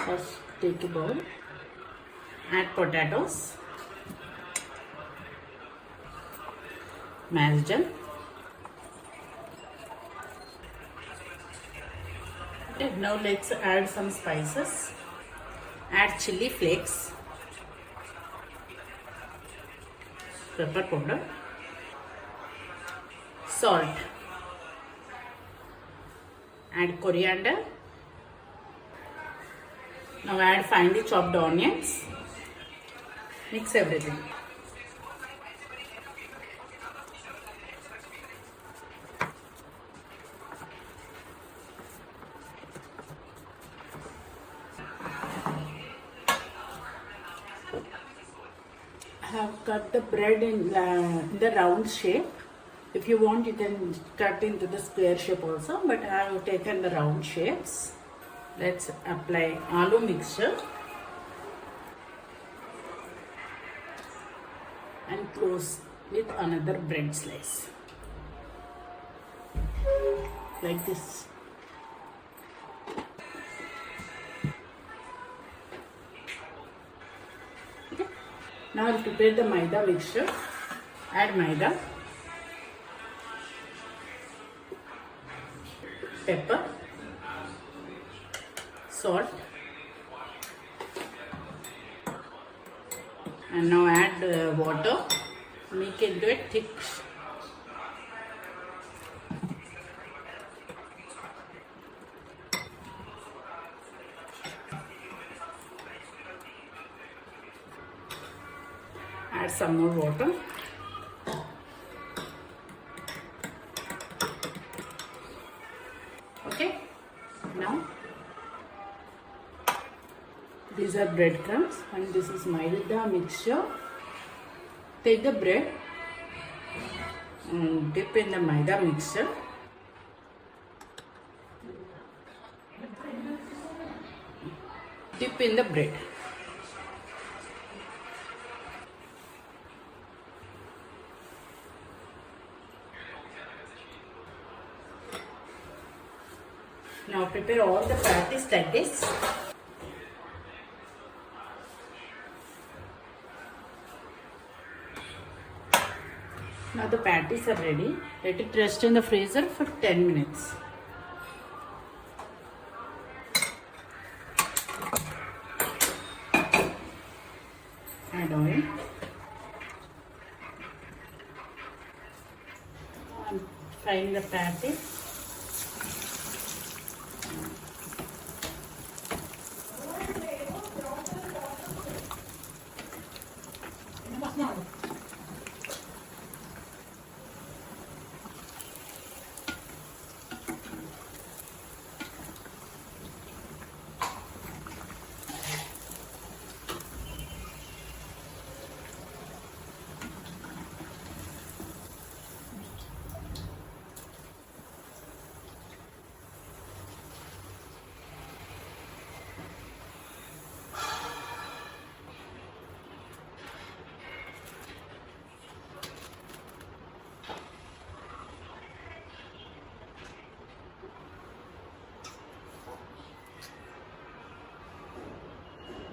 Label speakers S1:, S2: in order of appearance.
S1: First take a bowl, add potatoes, mashed them. Okay, now let's add some spices. Add chili flakes, pepper powder, salt, add coriander. Now add finely chopped onions. Mix everything. I have cut the bread in the round shape. If you want, you can cut into the square shape also, but I have taken the round shapes. Let's apply aloo mixture and close with another bread slice like this. Okay. Now I'll prepare the maida mixture. Add maida, pepper, salt, and now add water. Make it into a thick. Add some more water. Okay, now these are breadcrumbs and this is maida mixture. Take the bread and dip in the maida mixture. Dip in the bread. Now prepare all the patties like this. Now the patties are ready. Let it rest in the freezer for 10 minutes. Add oil. And fry the patties.